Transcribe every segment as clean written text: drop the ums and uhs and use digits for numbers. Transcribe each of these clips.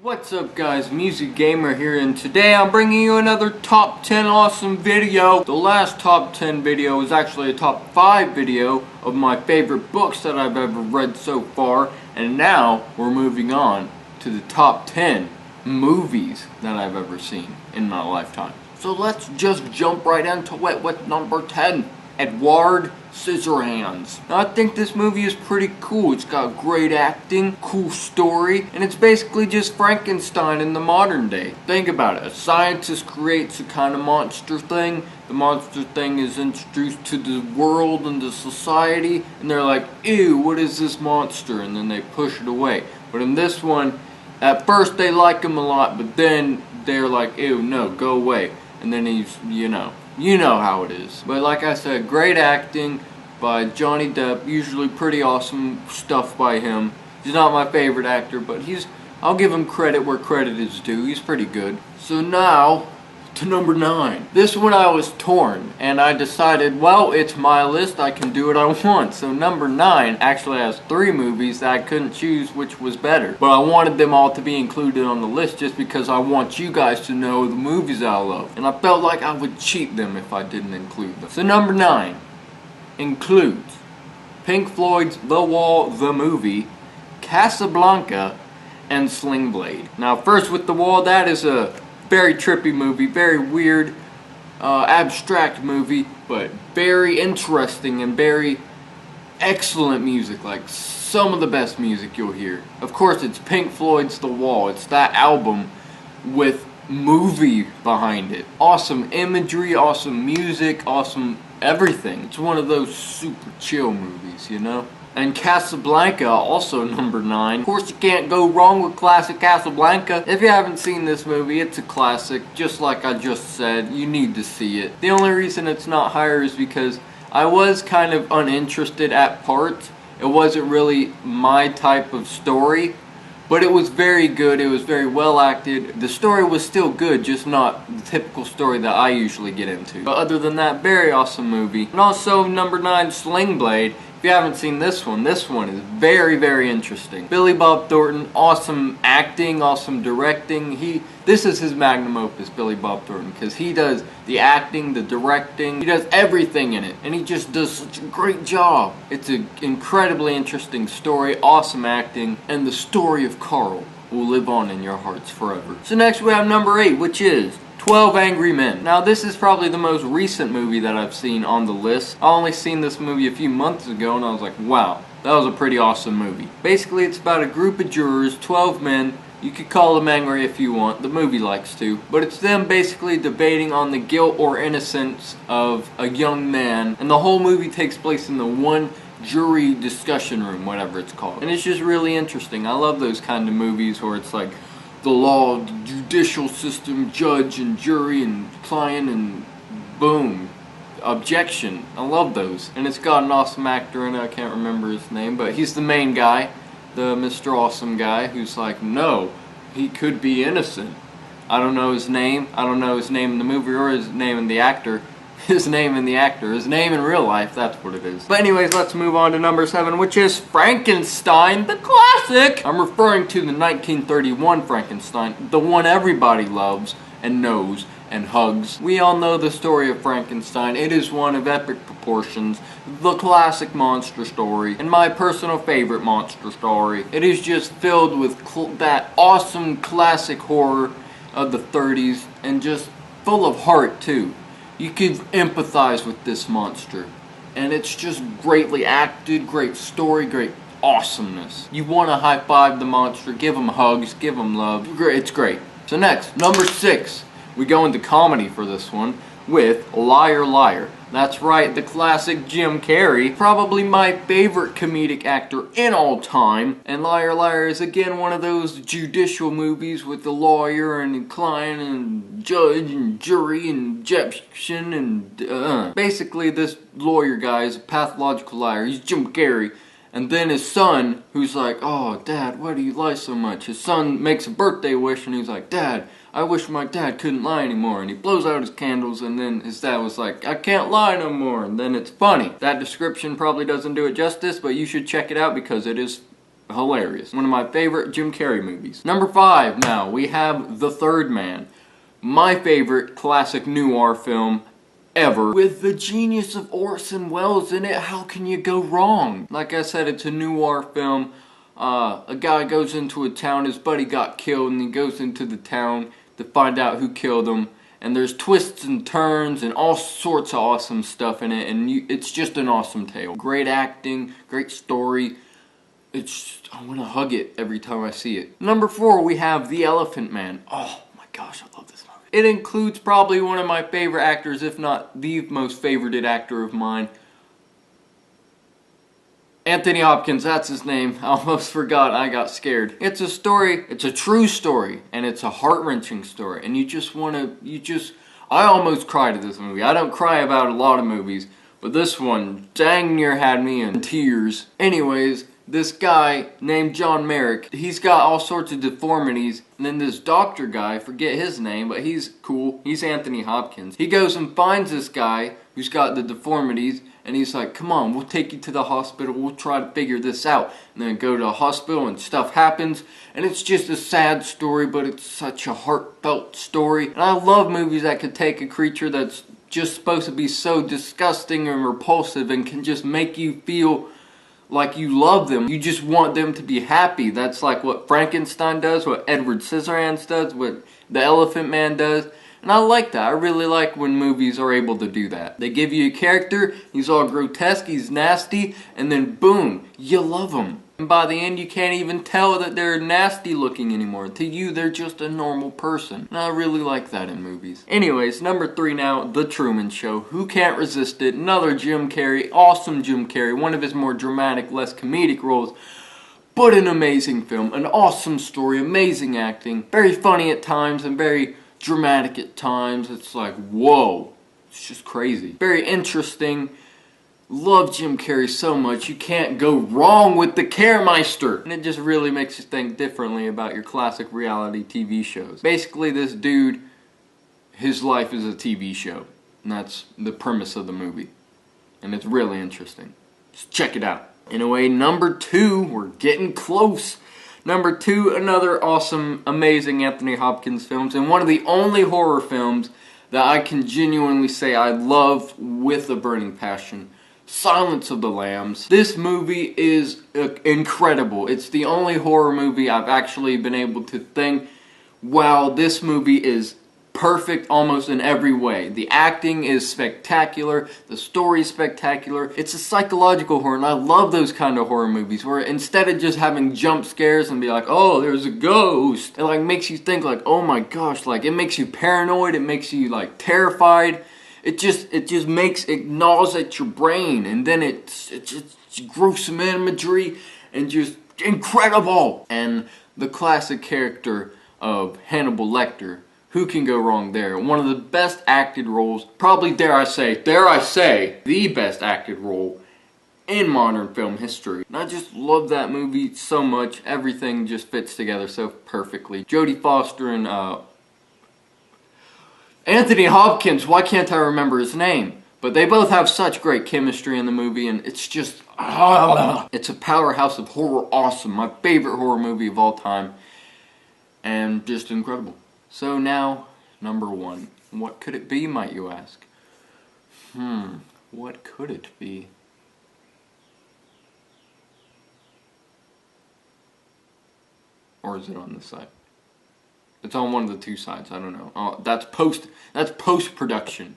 What's up guys, Musi Gamer here, and today I'm bringing you another top 10 awesome video. The last top 10 video was actually a top 5 video of my favorite books that I've ever read so far, and now we're moving on to the top 10 movies that I've ever seen in my lifetime. So let's just jump right into it with number 10, Edward Scissorhands. Now I think this movie is pretty cool. It's got great acting, cool story, and it's basically just Frankenstein in the modern day. Think about it. A scientist creates a kind of monster thing. The monster thing is introduced to the world and the society, and they're like, ew, what is this monster? And then they push it away. But in this one, at first they like him a lot, but then they're like, ew, no, go away. And then he's, you know how it is. But like I said, great acting by Johnny Depp, usually pretty awesome stuff by him. He's not my favorite actor, but I'll give him credit where credit is due. He's pretty good. So now, to number 9. This one I was torn, and I decided, well, it's my list, I can do what I want. So number 9 actually has 3 movies that I couldn't choose which was better. But I wanted them all to be included on the list just because I want you guys to know the movies I love. And I felt like I would cheat them if I didn't include them. So number 9 includes Pink Floyd's The Wall, the movie, Casablanca, and Sling Blade. Now first with The Wall, that is a very trippy movie, very weird, abstract movie, but very interesting and very excellent music, like some of the best music you'll hear. Of course, it's Pink Floyd's The Wall. It's that album with movie behind it. Awesome imagery, awesome music, awesome everything. It's one of those super chill movies, you know? And Casablanca, also number 9. Of course, you can't go wrong with classic Casablanca. If you haven't seen this movie, it's a classic. Just like I just said, you need to see it. The only reason it's not higher is because I was kind of uninterested at parts. It wasn't really my type of story, but it was very good. It was very well acted. The story was still good, just not the typical story that I usually get into. But other than that, very awesome movie. And also number 9, Sling Blade. If you haven't seen this one is very, very interesting. Billy Bob Thornton, awesome acting, awesome directing. This is his magnum opus, Billy Bob Thornton, because he does the acting, the directing, he does everything in it, and he just does such a great job. It's an incredibly interesting story, awesome acting, and the story of Carl will live on in your hearts forever. So next we have number 8, which is 12 Angry Men. Now this is probably the most recent movie that I've seen on the list. I only seen this movie a few months ago and I was like, wow, that was a pretty awesome movie. Basically it's about a group of jurors, 12 men. You could call them angry if you want, the movie likes to. But it's them basically debating on the guilt or innocence of a young man. And the whole movie takes place in the one jury discussion room, whatever it's called. And it's just really interesting. I love those kind of movies where it's like the law, the judicial system, judge and jury and client, and boom, objection. I love those. And it's got an awesome actor in it. I can't remember his name, but he's the main guy, the Mr. Awesome guy, who's like, no, he could be innocent. I don't know his name. I don't know his name in the movie or his name in the actor. His name in the actor. His name in real life, that's what it is. But anyways, let's move on to number 7, which is Frankenstein, the classic! I'm referring to the 1931 Frankenstein, the one everybody loves and knows and hugs. We all know the story of Frankenstein. It is one of epic proportions, the classic monster story, and my personal favorite monster story. It is just filled with that awesome classic horror of the 30s, and just full of heart too. You could empathize with this monster, and it's just greatly acted, great story, great awesomeness. You want to high five the monster, give him hugs, give him love. It's great. So next, number 6, we go into comedy for this one with Liar Liar. That's right, the classic Jim Carrey, probably my favorite comedic actor in all time. And Liar Liar is again one of those judicial movies with the lawyer and the client and judge and jury and objection and basically this lawyer guy is a pathological liar. He's Jim Carrey. And then his son, who's like, oh, Dad, why do you lie so much? His son makes a birthday wish and he's like, Dad, I wish my dad couldn't lie anymore. And he blows out his candles and then his dad was like, I can't lie no more. And then it's funny. That description probably doesn't do it justice, but you should check it out because it is hilarious. One of my favorite Jim Carrey movies. Number 5 now, we have The Third Man. My favorite classic noir film ever. With the genius of Orson Welles in it, how can you go wrong? Like I said, it's a noir film. A guy goes into a town, his buddy got killed, and he goes into the town to find out who killed him. And there's twists and turns and all sorts of awesome stuff in it, and it's just an awesome tale. Great acting, great story. I want to hug it every time I see it. Number 4, we have The Elephant Man. Oh my gosh, I love this movie. It includes probably one of my favorite actors, if not the most favorited actor of mine. Anthony Hopkins, that's his name. I almost forgot, I got scared. It's a story, it's a true story, and it's a heart-wrenching story. And I almost cried at this movie. I don't cry about a lot of movies, but this one dang near had me in tears. Anyways, this guy named John Merrick, he's got all sorts of deformities, and then this doctor guy, forget his name, but he's cool, he's Anthony Hopkins. He goes and finds this guy who's got the deformities, and he's like, come on, we'll take you to the hospital, we'll try to figure this out. And then go to the hospital and stuff happens, and it's just a sad story, but it's such a heartfelt story. And I love movies that could take a creature that's just supposed to be so disgusting and repulsive and can just make you feel like you love them. You just want them to be happy. That's like what Frankenstein does, what Edward Scissorhands does, what The Elephant Man does. And I like that. I really like when movies are able to do that. They give you a character, he's all grotesque, he's nasty, and then boom, you love him. And by the end you can't even tell that they're nasty looking anymore. To you, they're just a normal person. And I really like that in movies. Anyways, number 3 now, The Truman Show. Who can't resist it? Another Jim Carrey, awesome Jim Carrey. One of his more dramatic, less comedic roles. But an amazing film, an awesome story, amazing acting. Very funny at times and very dramatic at times. It's like, whoa. It's just crazy. Very interesting. Love Jim Carrey so much. You can't go wrong with the Caremeister. And it just really makes you think differently about your classic reality TV shows. Basically, this dude, his life is a TV show. And that's the premise of the movie. And it's really interesting. Just check it out. Anyway, number 2, we're getting close. Number 2, another awesome, amazing Anthony Hopkins films. And one of the only horror films that I can genuinely say I love with a burning passion. Silence of the Lambs. This movie is incredible. It's the only horror movie I've actually been able to think, wow, this movie is perfect almost in every way. The acting is spectacular, the story is spectacular. It's a psychological horror, and I love those kind of horror movies where instead of just having jump scares and be like, oh, there's a ghost, it like makes you think like, oh my gosh, like it makes you paranoid, it makes you like terrified. It just gnaws at your brain, and then it's just gruesome imagery and just incredible. And the classic character of Hannibal Lecter, who can go wrong there? One of the best acted roles, probably dare I say, the best acted role in modern film history. And I just love that movie so much. Everything just fits together so perfectly. Jodie Foster and Anthony Hopkins, why can't I remember his name? But they both have such great chemistry in the movie, and it's just, it's a powerhouse of horror awesome. My favorite horror movie of all time, and just incredible. So now, number 1. What could it be, might you ask? What could it be? Or is it on this side? It's on one of the 2 sides, I don't know. Oh, that's post-production.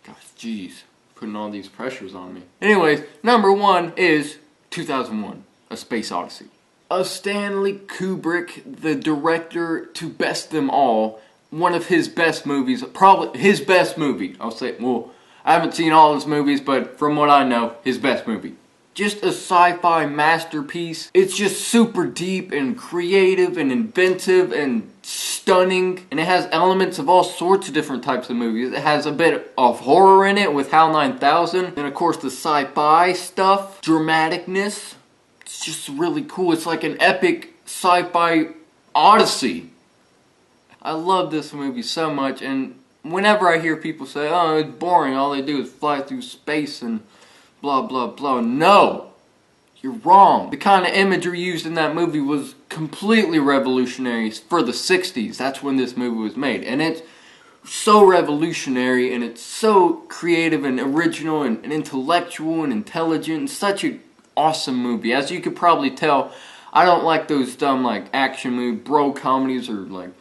Gosh, jeez. Putting all these pressures on me. Anyways, number 1 is 2001, A Space Odyssey. A Stanley Kubrick, the director to best them all, one of his best movies, probably his best movie. I'll say, well, I haven't seen all his movies, but from what I know, his best movie. Just a sci-fi masterpiece. It's just super deep and creative and inventive and stunning. And it has elements of all sorts of different types of movies. It has a bit of horror in it with HAL 9000. And of course the sci-fi stuff. Dramaticness. It's just really cool. It's like an epic sci-fi odyssey. I love this movie so much. And whenever I hear people say, oh, it's boring. All they do is fly through space and blah, blah, blah. No! You're wrong. The kind of imagery used in that movie was completely revolutionary for the 60s. That's when this movie was made. And it's so revolutionary, and it's so creative and original and intellectual and intelligent, and such an awesome movie. As you could probably tell, I don't like those dumb like action movie bro comedies or like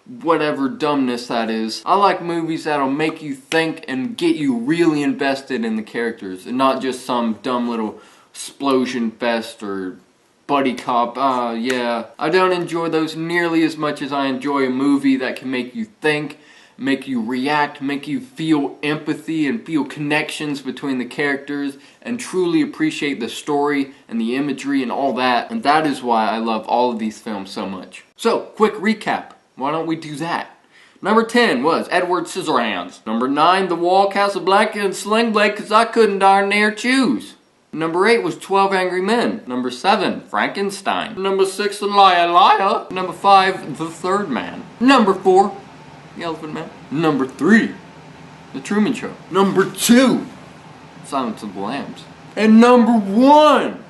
whatever dumbness that is. I like movies that'll make you think and get you really invested in the characters, and not just some dumb little explosion fest or buddy cop. Yeah, I don't enjoy those nearly as much as I enjoy a movie that can make you think, make you react, make you feel empathy and feel connections between the characters, and truly appreciate the story and the imagery and all that. And that is why I love all of these films so much. So, quick recap. Why don't we do that? Number 10 was Edward Scissorhands. Number 9, The Wall, Casablanca, and Sling Blade, cause I couldn't darn near choose. Number 8 was 12 Angry Men. Number 7, Frankenstein. Number 6, The Liar Liar. Number 5, The Third Man. Number 4, The Elephant Man. Number 3, The Truman Show. Number 2, Silence of the Lambs. And number 1,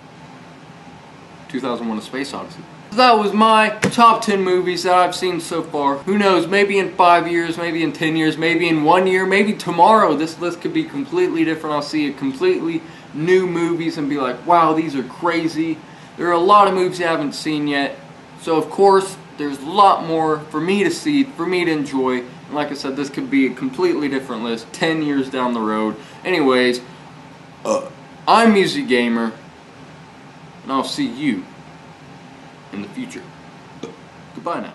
2001: A Space Odyssey. That was my top 10 movies that I've seen so far. Who knows, maybe in 5 years, maybe in 10 years, maybe in 1 year, maybe tomorrow this list could be completely different. I'll see a completely new movies and be like, wow, these are crazy. There are a lot of movies I haven't seen yet. So of course, there's a lot more for me to see, for me to enjoy. And like I said, this could be a completely different list 10 years down the road. Anyways, I'm Musi Gamer, and I'll see you in the future. Goodbye now.